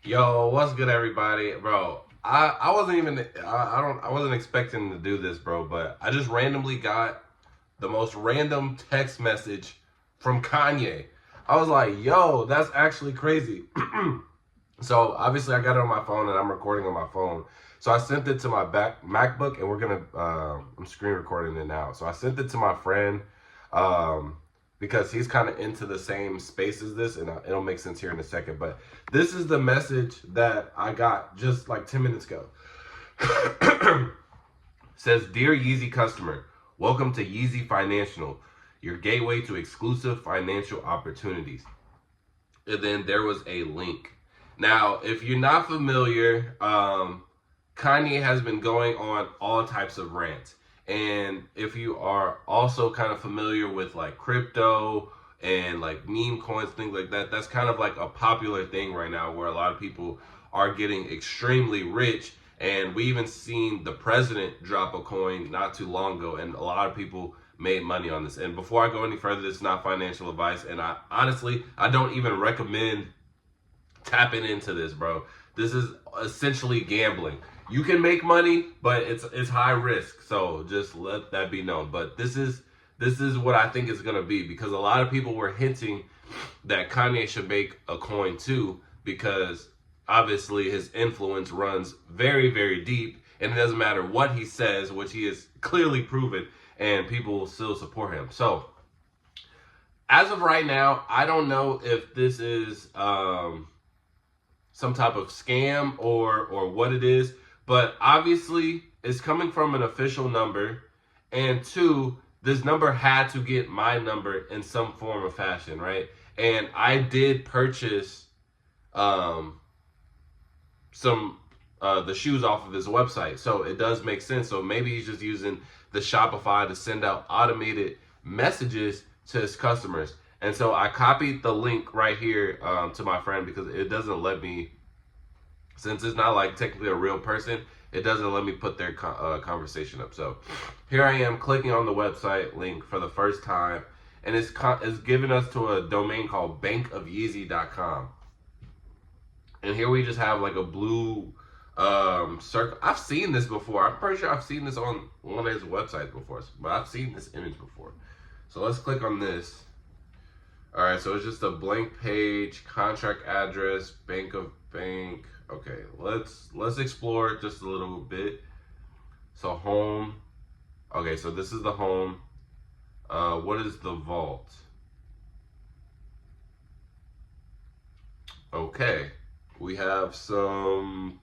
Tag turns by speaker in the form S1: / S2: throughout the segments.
S1: Yo, what's good, everybody, bro? I wasn't even I wasn't expecting to do this, bro, but I just randomly got the most random text message from Kanye. I was like, yo, that's actually crazy. So obviously I got it on my phone and I'm recording on my phone. So I sent it to my back MacBook and we're gonna I'm screen recording it now. So I sent it to my friend um, because he's kind of into the same space as this, and it'll make sense here in a second. But this is the message that I got just like 10 minutes ago. Says, "Dear Yeezy customer, welcome to Yeezy Financial, your gateway to exclusive financial opportunities." And then there was a link. Now, if you're not familiar, Kanye has been going on all types of rants. And if you are also kind of familiar with like crypto and like meme coins, things like that, that's kind of like a popular thing right now where a lot of people are getting extremely rich. And we even seen the president drop a coin not too long ago, and a lot of people made money on this. And before I go any further, this is not financial advice, and I honestly I don't even recommend tapping into this, bro. This is essentially gambling. You can make money, but it's high risk. So just let that be known. But this is what I think it's gonna be, because a lot of people were hinting that Kanye should make a coin too, because obviously his influence runs very, very deep, and it doesn't matter what he says, which he has clearly proven, and people will still support him. So as of right now, I don't know if this is some type of scam or what it is, but obviously it's coming from an official number, and two, this number had to get my number in some form of fashion, right? And I did purchase um, some the shoes off of his website, so it does make sense. So maybe he's just using the Shopify to send out automated messages to his customers. And so I copied the link right here to my friend, because it doesn't let me, since it's not like technically a real person, it doesn't let me put their conversation up. So here I am clicking on the website link for the first time, and it's giving us to a domain called bankofyeezy.com. And here we just have like a blue circle. I've seen this before. I'm pretty sure I've seen this on one of his websites before, but I've seen this image before. So let's click on this. All right, so it's just a blank page, contract address, bank. Okay, let's explore just a little bit. So home. Okay, so this is the home. What is the vault? Okay, we have some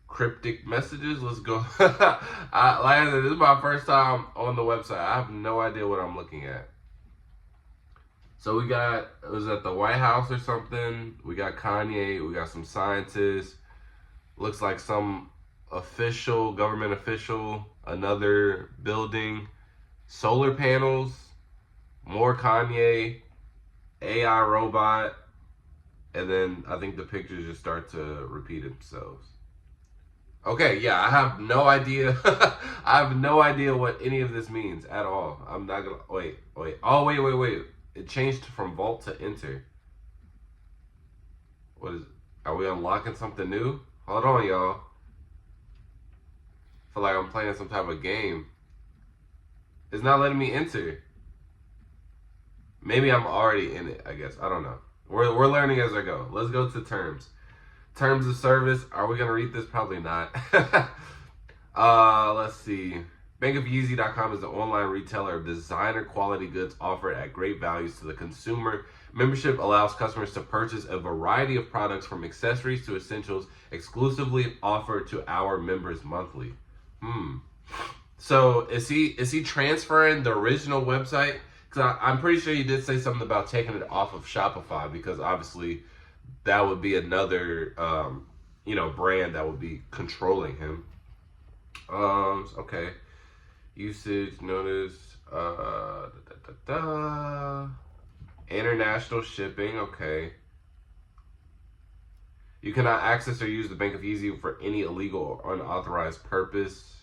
S1: cryptic messages. Let's go. Like I said, this is my first time on the website. I have no idea what I'm looking at. So we got, it was at the White House or something. We got Kanye, we got some scientists. Looks like some official, government official, another building, solar panels, more Kanye, AI robot, and then I think the pictures just start to repeat themselves. Okay, yeah, I have no idea. I have no idea what any of this means at all. I'm not gonna, wait. Oh, wait. It changed from vault to enter. What is? Are we unlocking something new? Hold on, y'all. I feel like I'm playing some type of game. It's not letting me enter. Maybe I'm already in it, I guess. I don't know. We're learning as I go. Let's go to terms. Terms of service. Are we gonna read this? Probably not. Let's see. Bankofyeezy.com is the online retailer of designer quality goods offered at great values to the consumer. Membership allows customers to purchase a variety of products from accessories to essentials exclusively offered to our members monthly. So is he transferring the original website? Because I'm pretty sure you did say something about taking it off of Shopify, because obviously that would be another brand that would be controlling him. Okay. Usage notice, international shipping. Okay. You cannot access or use the Bank of Yeezy for any illegal or unauthorized purpose.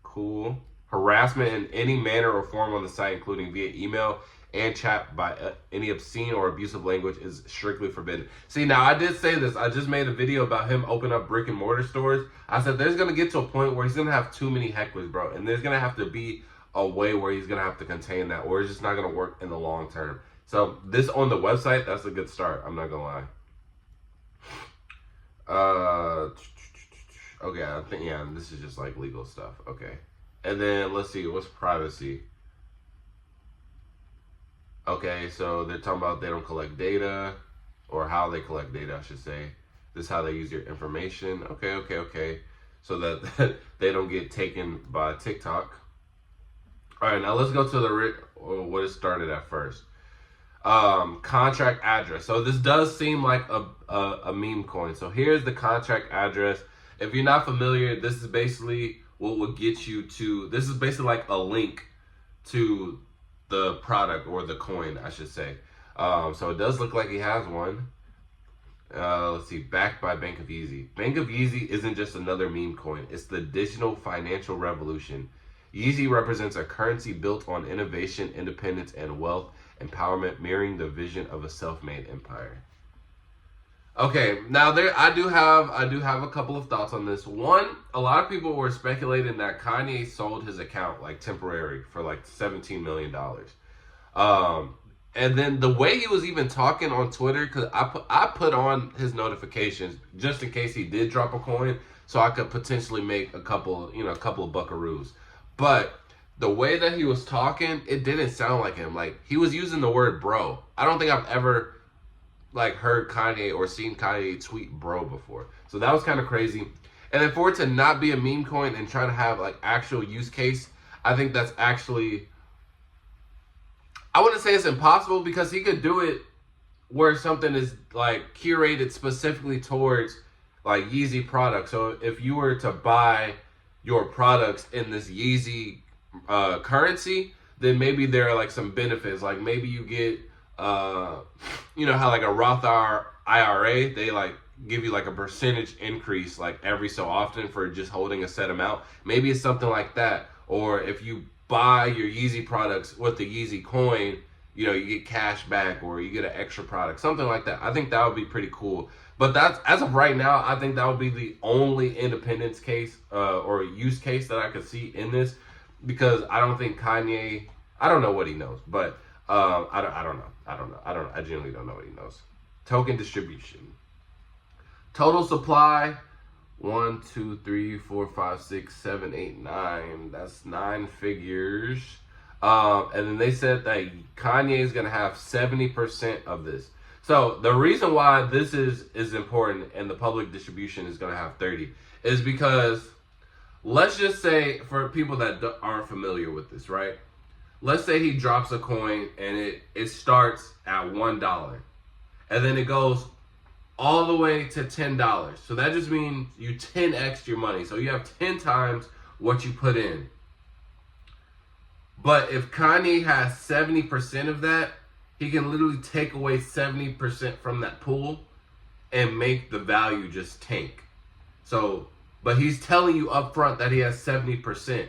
S1: Cool. Harassment in any manner or form on the site, including via email, and chat by any obscene or abusive language is strictly forbidden. See, now I did say this. I just made a video about him opening up brick and mortar stores. I said there's going to get to a point where he's going to have too many hecklers, bro. And there's going to have to be a way where he's going to have to contain that, or it's just not going to work in the long term. So this on the website, that's a good start. I'm not going to lie. Okay, I think, yeah, this is just like legal stuff. Okay. And then let's see, what's privacy? Okay, so they're talking about they don't collect data, or how they collect data, I should say. This is how they use your information. Okay. So that they don't get taken by TikTok. All right, now let's go to what it started at first. Contract address. So this does seem like a meme coin. So here's the contract address. If you're not familiar, this is basically what would get you to, this is basically like a link to the product, or the coin, I should say. So it does look like he has one. Let's see, backed by Bank of Yeezy. Bank of Yeezy isn't just another meme coin. It's the digital financial revolution. Yeezy represents a currency built on innovation, independence, and wealth empowerment, mirroring the vision of a self-made empire. Okay, now I do have a couple of thoughts on this. One, a lot of people were speculating that Kanye sold his account like temporary for like $17 million. And then the way he was even talking on Twitter, because I put on his notifications just in case he did drop a coin, so I could potentially make a couple of buckaroos. But the way that he was talking, it didn't sound like him. Like, he was using the word bro. I don't think I've ever like heard Kanye or seen Kanye tweet bro before. So that was kind of crazy. And then for it to not be a meme coin and try to have like actual use case, I think that's actually, I wouldn't say it's impossible, because he could do it where something is like curated specifically towards like Yeezy products. So if you were to buy your products in this Yeezy currency, then maybe there are like some benefits. Like maybe you get, you know how like a Roth IRA, they like give you like a percentage increase like every so often for just holding a set amount. Maybe it's something like that. Or if you buy your Yeezy products with the Yeezy coin, you know, you get cash back, or you get an extra product, something like that. I think that would be pretty cool. But that's, as of right now, I think that would be the only independence case or use case that I could see in this, because I don't think Kanye, I don't know what he knows, but I don't know. I genuinely don't know what he knows. Token distribution. Total supply, 1, 2, 3, 4, 5, 6, 7, 8, 9. That's 9 figures. And then they said that Kanye is going to have 70% of this. So the reason why this is important and the public distribution is going to have 30 is because, let's just say, for people that aren't familiar with this, right? Let's say he drops a coin and it starts at $1, and then it goes all the way to $10. So that just means you 10x your money. So you have 10 times what you put in. But if Kanye has 70% of that, he can literally take away 70% from that pool and make the value just tank. So, but he's telling you up front that he has 70%.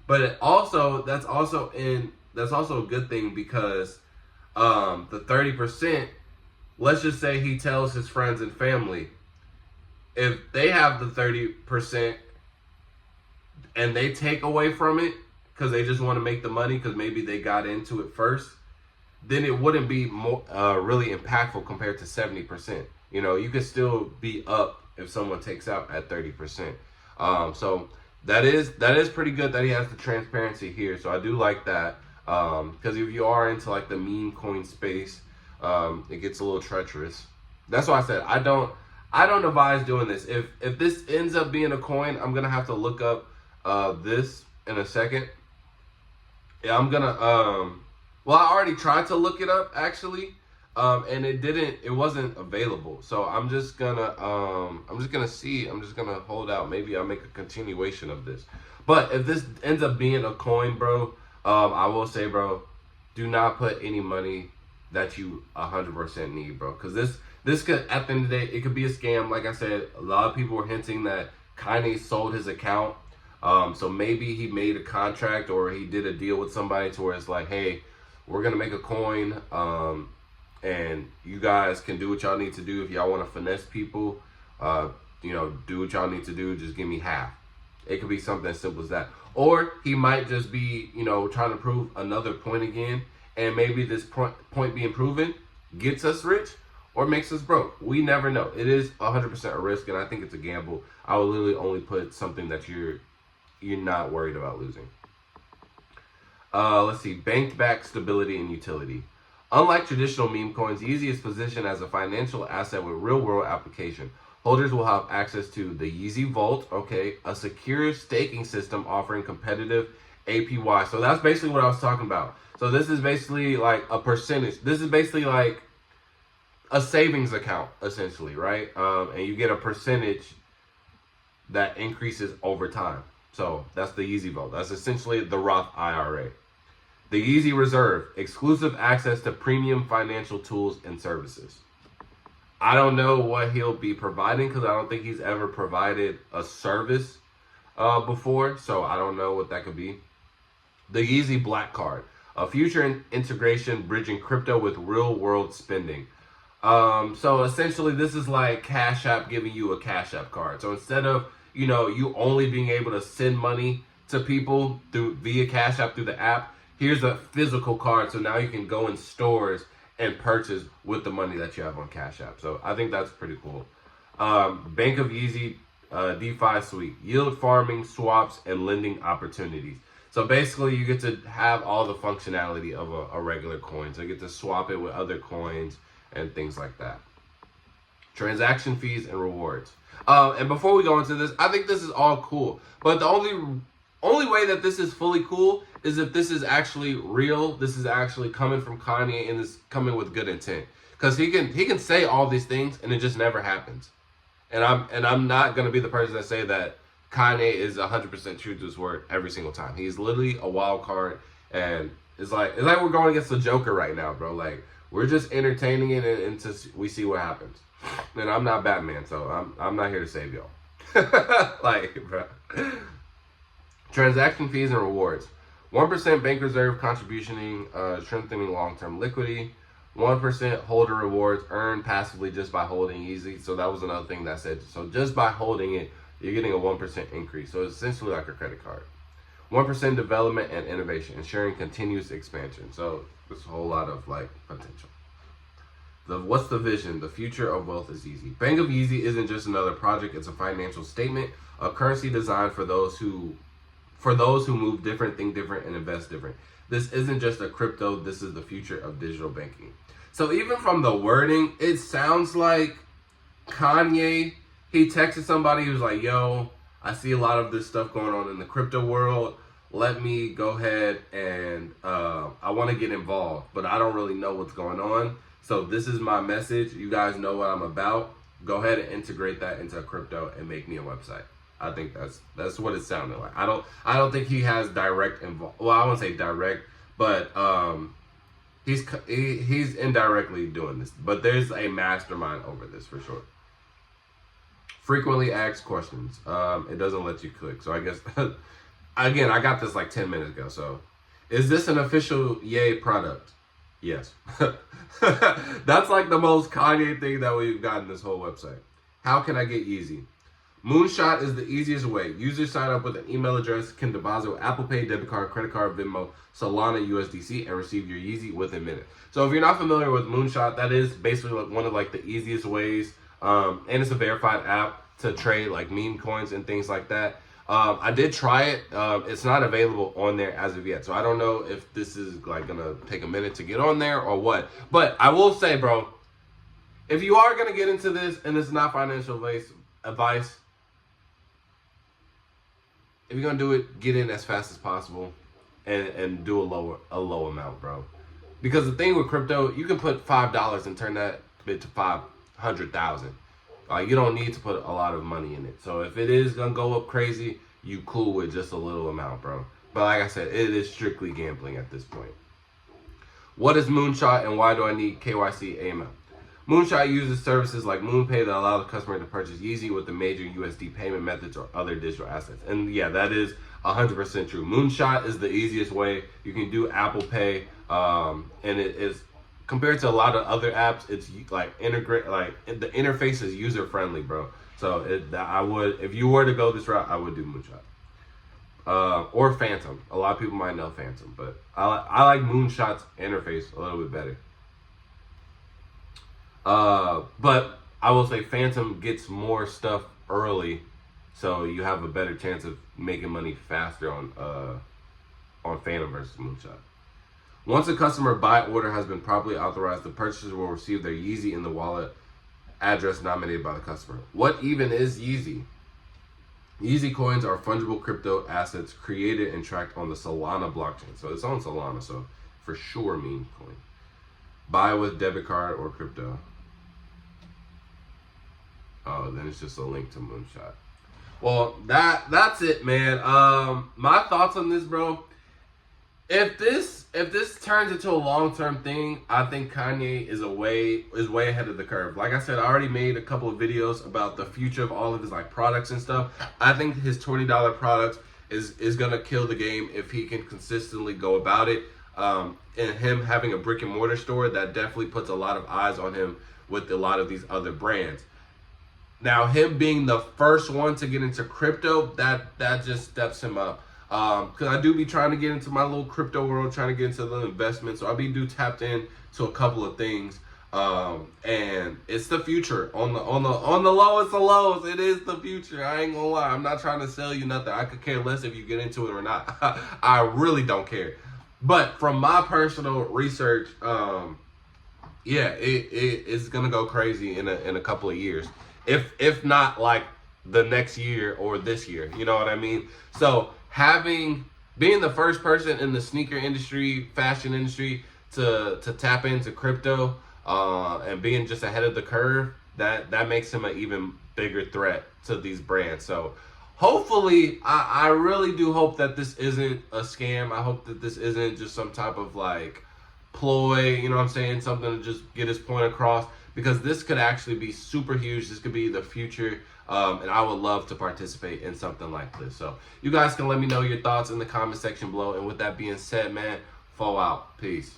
S1: But that's also a good thing, because the 30%, let's just say he tells his friends and family, if they have the 30% and they take away from it because they just want to make the money because maybe they got into it first, then it wouldn't be more really impactful compared to 70%. You know, you could still be up if someone takes out at 30%. So that is pretty good that he has the transparency here. So I do like that, because if you are into like the meme coin space, it gets a little treacherous. That's why I said I don't advise doing this. If this ends up being a coin, I'm gonna have to look up this in a second. Yeah, I'm gonna well, I already tried to look it up actually, and it wasn't available. So I'm just gonna hold out. Maybe I'll make a continuation of this. But if this ends up being a coin, bro, I will say, bro, do not put any money that you 100% need, bro. Because this could, at the end of the day, it could be a scam. Like I said, a lot of people were hinting that Kanye sold his account. So maybe he made a contract or he did a deal with somebody to where it's like, hey, We're gonna make a coin, and you guys can do what y'all need to do. If y'all want to finesse people, do what y'all need to do. Just give me half. It could be something as simple as that. Or he might just be, trying to prove another point again, and maybe this point being proven gets us rich or makes us broke. We never know. It is 100% a risk, and I think it's a gamble. I will literally only put something that you're not worried about losing. Let's see. Bank-backed stability and utility. Unlike traditional meme coins, Yeezy is positioned as a financial asset with real-world application. Holders will have access to the Yeezy Vault, a secure staking system offering competitive APY. So that's basically what I was talking about. So this is basically like a percentage. This is basically like a savings account, essentially, right? And you get a percentage that increases over time. So that's the Yeezy Vault. That's essentially the Roth IRA. The Yeezy Reserve, exclusive access to premium financial tools and services. I don't know what he'll be providing because I don't think he's ever provided a service before. So I don't know what that could be. The Yeezy Black Card, a future integration bridging crypto with real world spending. So essentially this is like Cash App giving you a Cash App card. So instead of, you only being able to send money to people via Cash App through the app, here's a physical card. So now you can go in stores and purchase with the money that you have on Cash App. So I think that's pretty cool. Bank of Yeezy DeFi Suite, yield farming, swaps, and lending opportunities. So basically you get to have all the functionality of a regular coin. So you get to swap it with other coins and things like that. Transaction fees and rewards. And before we go into this, I think this is all cool. But the only way that this is fully cool is if this is actually real. This is actually coming from Kanye and is coming with good intent. Because he can say all these things and it just never happens. And I'm not gonna be the person that say that Kanye is 100% true to his word every single time. He's literally a wild card, and it's like we're going against the Joker right now, bro. Like we're just entertaining it until we see what happens. And I'm not Batman, so I'm not here to save y'all. Like, bro. Transaction fees and rewards. 1% bank reserve contributioning, strengthening long-term liquidity. 1% holder rewards earned passively just by holding Yeezy. So that was another thing that said, so just by holding it, you're getting a 1% increase. So it's essentially like a credit card. 1% development and innovation, ensuring continuous expansion. So there's a whole lot of like potential. What's the vision? The future of wealth is Yeezy. Bank of Yeezy isn't just another project. It's a financial statement, a currency designed for those who move different, think different, and invest different. This isn't just a crypto. This is the future of digital banking. So even from the wording, it sounds like Kanye, he texted somebody who's like, yo, I see a lot of this stuff going on in the crypto world. Let me go ahead and I want to get involved, but I don't really know what's going on. So this is my message. You guys know what I'm about. Go ahead and integrate that into crypto and make me a website. I think that's what it sounded like. I don't think he has direct involved. Well, I won't say direct, but he's indirectly doing this. But there's a mastermind over this for sure. Frequently asked questions. It doesn't let you click. So I guess again, I got this like 10 minutes ago. So is this an official Ye product? Yes. That's like the most Kanye thing that we've gotten this whole website. How can I get Yeezy? Moonshot is the easiest way. Users sign up with an email address, can deposit with Apple Pay, debit card, credit card, Venmo, Solana, USDC, and receive your Yeezy within minutes. So if you're not familiar with Moonshot, that is basically like one of like the easiest ways, and it's a verified app to trade like meme coins and things like that. I did try it. It's not available on there as of yet. So I don't know if this is like gonna take a minute to get on there or what. But I will say, bro, if you are gonna get into this and it's not financial advice, if you're gonna do it, get in as fast as possible and do a low amount, bro. Because the thing with crypto, you can put $5 and turn that bit to 500,000. You don't need to put a lot of money in it. So if it is gonna go up crazy, you cool with just a little amount, bro. But like I said, it is strictly gambling at this point. What is Moonshot and why do I need KYC AML? Moonshot uses services like MoonPay that allow the customer to purchase Yeezy with the major USD payment methods or other digital assets. And yeah, that is 100% true. Moonshot is the easiest way. You can do Apple Pay. And it is compared to a lot of other apps. It's like integrate, like the interface is user friendly, bro. So I would, if you were to go this route, I would do Moonshot or Phantom. A lot of people might know Phantom, but I like Moonshot's interface a little bit better. But I will say Phantom gets more stuff early, so you have a better chance of making money faster on Phantom versus Moonshot. Once a customer buy order has been properly authorized, the purchaser will receive their Yeezy in the wallet address nominated by the customer. What even is Yeezy? Yeezy coins are fungible crypto assets created and tracked on the Solana blockchain. So it's on Solana, so for sure meme coin. Buy with debit card or crypto. Oh, then it's just a link to Moonshot. Well, that's it, man. My thoughts on this, bro. If this turns into a long-term thing, I think Kanye is way ahead of the curve. Like I said, I already made a couple of videos about the future of all of his like products and stuff. I think his $20 products is gonna kill the game if he can consistently go about it. And him having a brick and mortar store, that definitely puts a lot of eyes on him with a lot of these other brands. Now, him being the first one to get into crypto, that just steps him up. Because I do be trying to get into my little crypto world, trying to get into the investment. So I do tapped in to a couple of things. And it's the future. On the lowest of lows, it is the future. I ain't gonna lie. I'm not trying to sell you nothing. I could care less if you get into it or not. I really don't care. But from my personal research, yeah, it's gonna go crazy in a couple of years. If not like the next year or this year, you know what I mean? So being the first person in the sneaker industry, fashion industry to tap into crypto, and being just ahead of the curve, that makes him an even bigger threat to these brands. So hopefully, I really do hope that this isn't a scam. I hope that this isn't just some type of like ploy, you know what I'm saying? Something to just get his point across, because this could actually be super huge. This could be the future. And I would love to participate in something like this. So you guys can let me know your thoughts in the comment section below. And with that being said, man, fall out. Peace.